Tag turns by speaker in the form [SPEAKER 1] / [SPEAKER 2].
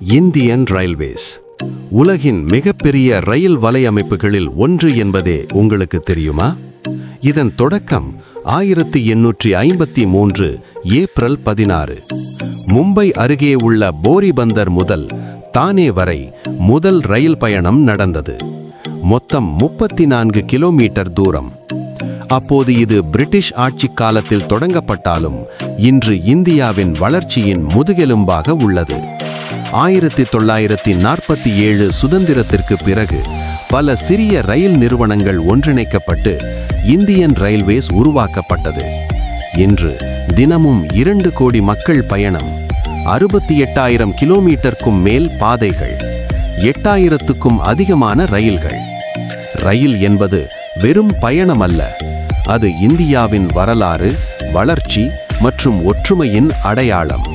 [SPEAKER 1] Indian railways உலகின் மிகப்பெரிய ரயில் வலையமைப்புகளில் ஒன்று என்பதே உங்களுக்கு தெரியுமா? இதன் தொடக்கம் 1853 ஏப்ரல் 16 மும்பை அருகே உள்ள போரிபந்தர் முதல் தானே வரை முதல் ரயில் பயணம் நடந்தது. மொத்தம் 34 கிலோமீட்டர் தூரம். அப்போது இது பிரிட்டிஷ் ஆட்சி காலத்தில் தொடங்கப்பட்டாலும் இன்று இந்தியாவின் வளர்ச்சியின் முதுகெலும்பாக உள்ளது. 1947 சுதந்திரத்திற்கு பிறகு பல சிறிய ரயில் நிறுவனங்கள் ஒன்றிணைக்கப்பட்டு இந்தியன் ரயில்வேஸ் உருவாக்கப்பட்டது. இன்று தினமும் 2 கோடி மக்கள் பயணம், 68,000 கிலோமீட்டருக்கும் மேல் பாதைகள், 8,000க்கும் அதிகமான ரயில்கள். ரயில் என்பது வெறும் பயணம் அல்ல, அது இந்தியாவின் வரலாறு, வளர்ச்சி மற்றும் ஒற்றுமையின் அடையாளம்.